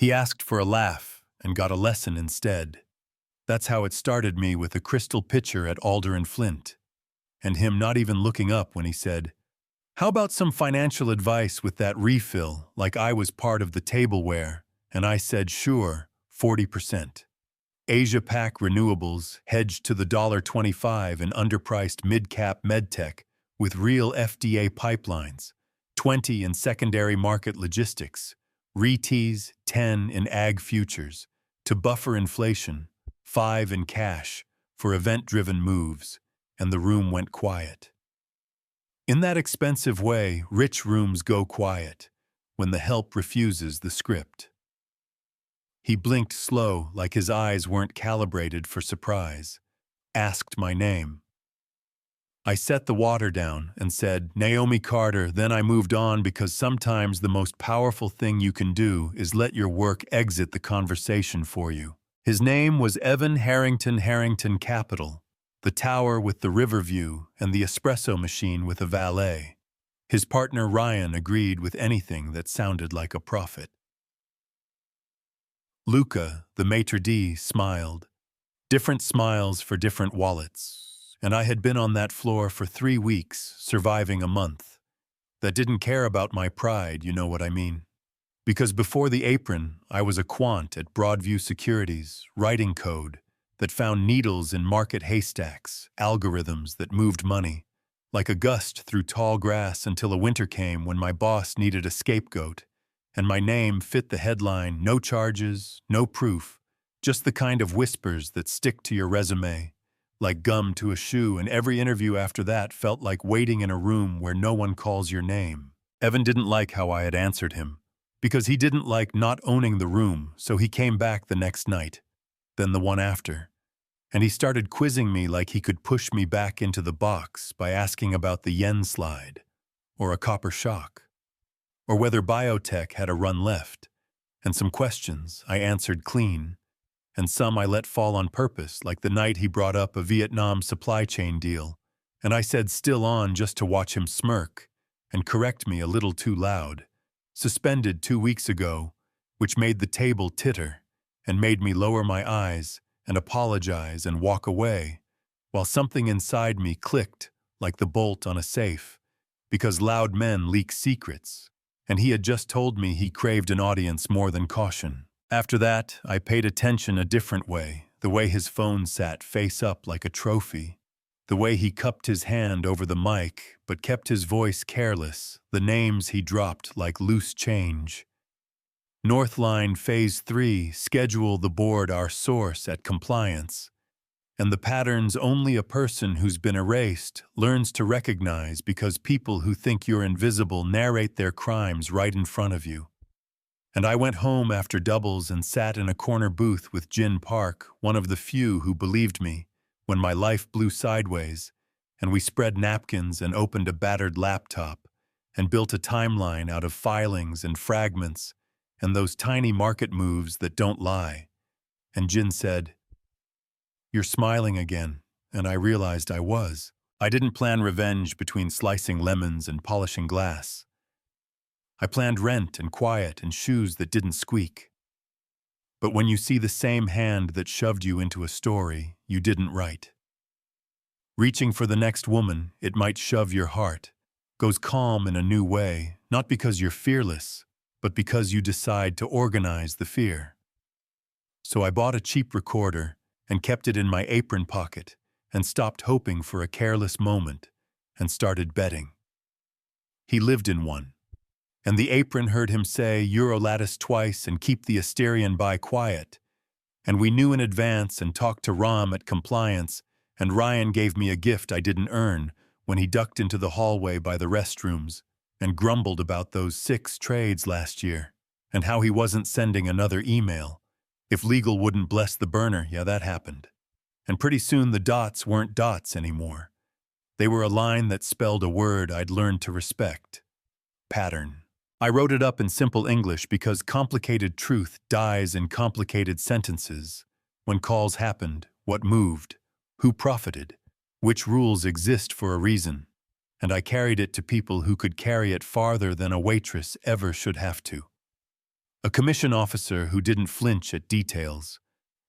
He asked for a laugh and got a lesson instead. That's how it started me with a crystal pitcher at Alder and Flint, and him not even looking up when he said, "How about some financial advice with that refill, like I was part of the tableware?" And I said, "Sure, 40%. Asia Pac Renewables hedged to the $25 in underpriced mid-cap medtech with real FDA pipelines, 20 in secondary market logistics, REITs, 10 in ag futures, to buffer inflation, 5 in cash for event-driven moves," and the room went quiet. In that expensive way, rich rooms go quiet when the help refuses the script. He blinked slow, like his eyes weren't calibrated for surprise, asked my name. I set the water down and said, "Naomi Carter." Then I moved on because sometimes the most powerful thing you can do is let your work exit the conversation for you. His name was Evan Harrington Capital, the tower with the river view and the espresso machine with a valet. His partner Ryan agreed with anything that sounded like a profit. Luca, the maitre d', smiled. Different smiles for different wallets. And I had been on that floor for 3 weeks, surviving a month. That didn't care about my pride, you know what I mean. Because before the apron, I was a quant at Broadview Securities, writing code that found needles in market haystacks, algorithms that moved money, like a gust through tall grass until a winter came when my boss needed a scapegoat, and my name fit the headline, no charges, no proof, just the kind of whispers that stick to your resume, like gum to a shoe, and every interview after that felt like waiting in a room where no one calls your name. Evan didn't like how I had answered him, because he didn't like not owning the room, so he came back the next night, then the one after, and he started quizzing me like he could push me back into the box by asking about the yen slide, or a copper shock, or whether biotech had a run left, and some questions I answered clean, and some I let fall on purpose, like the night he brought up a Vietnam supply chain deal, and I said still on just to watch him smirk and correct me a little too loud. Suspended 2 weeks ago, which made the table titter and made me lower my eyes and apologize and walk away, while something inside me clicked like the bolt on a safe, because loud men leak secrets, and he had just told me he craved an audience more than caution. After that, I paid attention a different way, the way his phone sat face up like a trophy, the way he cupped his hand over the mic but kept his voice careless, the names he dropped like loose change. Northline Phase 3, schedule the board our source at compliance. And the patterns only a person who's been erased learns to recognize, because people who think you're invisible narrate their crimes right in front of you. And I went home after doubles and sat in a corner booth with Jin Park, one of the few who believed me, when my life blew sideways, and we spread napkins and opened a battered laptop and built a timeline out of filings and fragments and those tiny market moves that don't lie. And Jin said, "You're smiling again," and I realized I was. I didn't plan revenge between slicing lemons and polishing glass. I planned rent and quiet and shoes that didn't squeak. But when you see the same hand that shoved you into a story you didn't write, reaching for the next woman, it might shove your heart, goes calm in a new way, not because you're fearless, but because you decide to organize the fear. So I bought a cheap recorder and kept it in my apron pocket and stopped hoping for a careless moment and started betting. He lived in one. And the apron heard him say Eurolattice twice and keep the Asterian by quiet. And we knew in advance and talked to Ram at compliance, and Ryan gave me a gift I didn't earn when he ducked into the hallway by the restrooms and grumbled about those 6 trades last year and how he wasn't sending another email. If legal wouldn't bless the burner, yeah, that happened. And pretty soon the dots weren't dots anymore. They were a line that spelled a word I'd learned to respect. Pattern. I wrote it up in simple English because complicated truth dies in complicated sentences. When calls happened, what moved, who profited, which rules exist for a reason. And I carried it to people who could carry it farther than a waitress ever should have to. A commission officer who didn't flinch at details,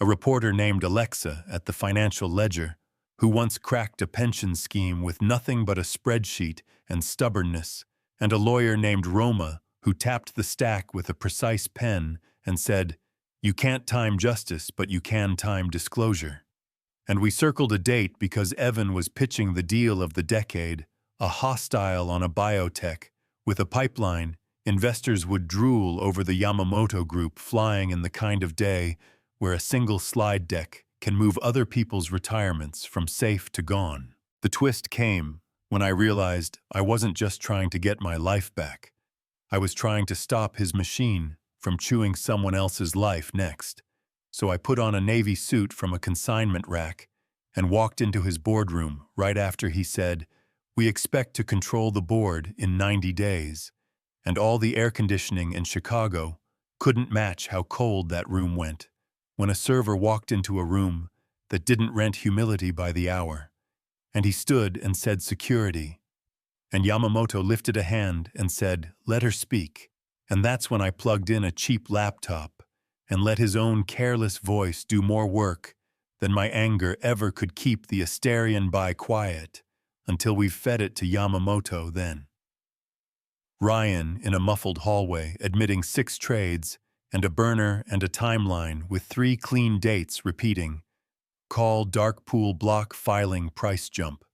a reporter named Alexa at the Financial Ledger, who once cracked a pension scheme with nothing but a spreadsheet and stubbornness, and a lawyer named Roma who tapped the stack with a precise pen and said, "You can't time justice, but you can time disclosure." And we circled a date because Evan was pitching the deal of the decade, a hostile on a biotech. With a pipeline, investors would drool over the Yamamoto Group flying in the kind of day where a single slide deck can move other people's retirements from safe to gone. The twist came when I realized I wasn't just trying to get my life back. I was trying to stop his machine from chewing someone else's life next. So I put on a navy suit from a consignment rack and walked into his boardroom right after he said, "We expect to control the board in 90 days. And all the air conditioning in Chicago couldn't match how cold that room went when a server walked into a room that didn't rent humility by the hour. And he stood and said, "Security." And Yamamoto lifted a hand and said, "Let her speak." And that's when I plugged in a cheap laptop and let his own careless voice do more work than my anger ever could keep the Asterian by quiet until we fed it to Yamamoto then. Ryan in a muffled hallway admitting 6 trades and a burner and a timeline with 3 clean dates repeating, "Call dark pool block filing price jump."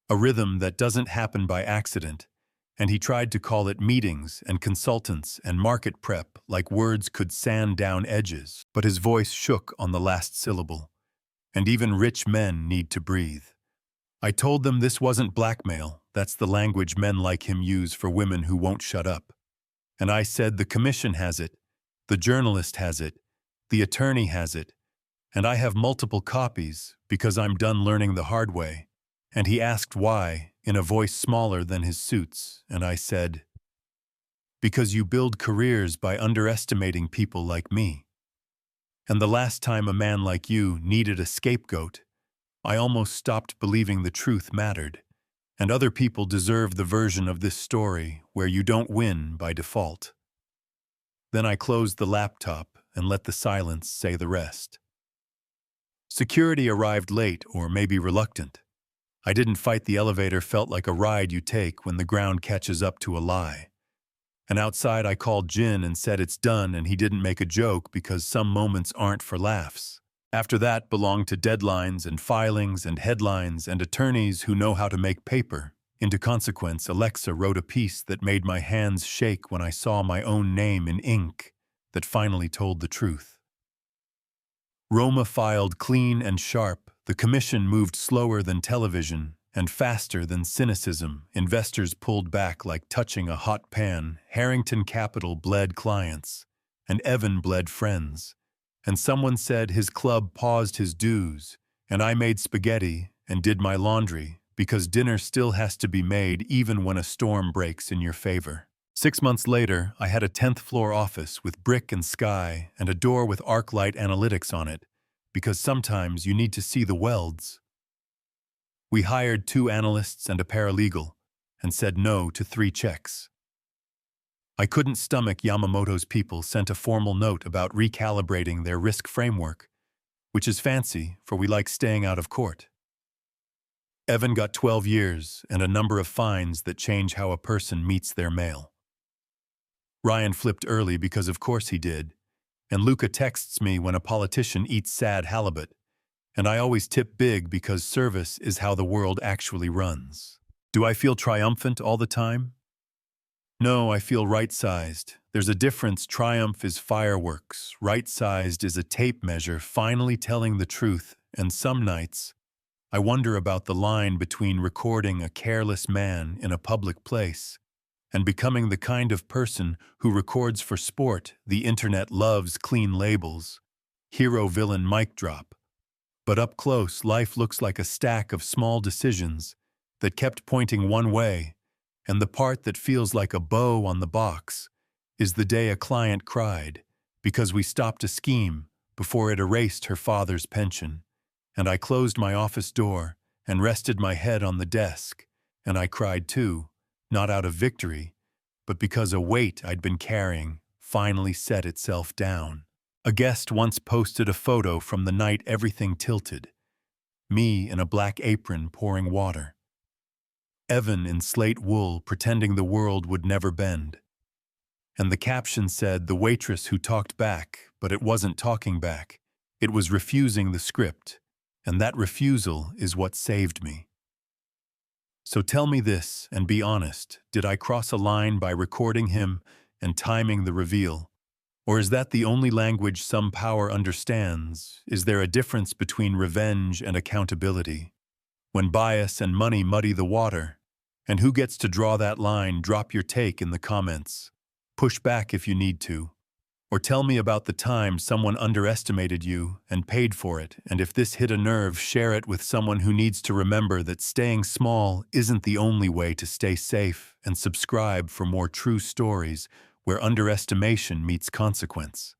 A rhythm that doesn't happen by accident, and he tried to call it meetings and consultants and market prep like words could sand down edges, but his voice shook on the last syllable. And even rich men need to breathe. I told them this wasn't blackmail, that's the language men like him use for women who won't shut up. And I said the commission has it, the journalist has it, the attorney has it, and I have multiple copies because I'm done learning the hard way. And he asked why, in a voice smaller than his suits, and I said, "Because you build careers by underestimating people like me. And the last time a man like you needed a scapegoat, I almost stopped believing the truth mattered, and other people deserve the version of this story where you don't win by default." Then I closed the laptop and let the silence say the rest. Security arrived late or maybe reluctant. I didn't fight the elevator, felt like a ride you take when the ground catches up to a lie. And outside I called Jin and said it's done, and he didn't make a joke because some moments aren't for laughs. After that belonged to deadlines and filings and headlines and attorneys who know how to make paper. Into consequence, Alexa wrote a piece that made my hands shake when I saw my own name in ink that finally told the truth. Roma filed clean and sharp. The commission moved slower than television and faster than cynicism. Investors pulled back like touching a hot pan. Harrington Capital bled clients, and Evan bled friends. And someone said his club paused his dues, and I made spaghetti and did my laundry because dinner still has to be made even when a storm breaks in your favor. 6 months later, I had a 10th floor office with brick and sky and a door with ArcLight analytics on it, because sometimes you need to see the welds. We hired 2 analysts and a paralegal, and said no to 3 checks. I couldn't stomach Yamamoto's people sent a formal note about recalibrating their risk framework, which is fancy, for we like staying out of court. Evan got 12 years and a number of fines that change how a person meets their mail. Ryan flipped early because of course he did, and Luca texts me when a politician eats sad halibut, and I always tip big because service is how the world actually runs. Do I feel triumphant all the time? No, I feel right-sized. There's a difference. Triumph is fireworks. Right-sized is a tape measure finally telling the truth, and some nights, I wonder about the line between recording a careless man in a public place and becoming the kind of person who records for sport. The internet loves clean labels. Hero-villain mic drop. But up close, life looks like a stack of small decisions that kept pointing one way, and the part that feels like a bow on the box is the day a client cried because we stopped a scheme before it erased her father's pension. And I closed my office door and rested my head on the desk, and I cried too, not out of victory, but because a weight I'd been carrying finally set itself down. A guest once posted a photo from the night everything tilted. Me in a black apron pouring water. Evan in slate wool pretending the world would never bend. And the caption said, "The waitress who talked back, but it wasn't talking back. It was refusing the script, and that refusal is what saved me." So tell me this, and be honest, did I cross a line by recording him and timing the reveal? Or is that the only language some power understands? Is there a difference between revenge and accountability? When bias and money muddy the water? And who gets to draw that line? Drop your take in the comments. Push back if you need to. Or tell me about the time someone underestimated you and paid for it, and if this hit a nerve, share it with someone who needs to remember that staying small isn't the only way to stay safe, and subscribe for more true stories where underestimation meets consequence.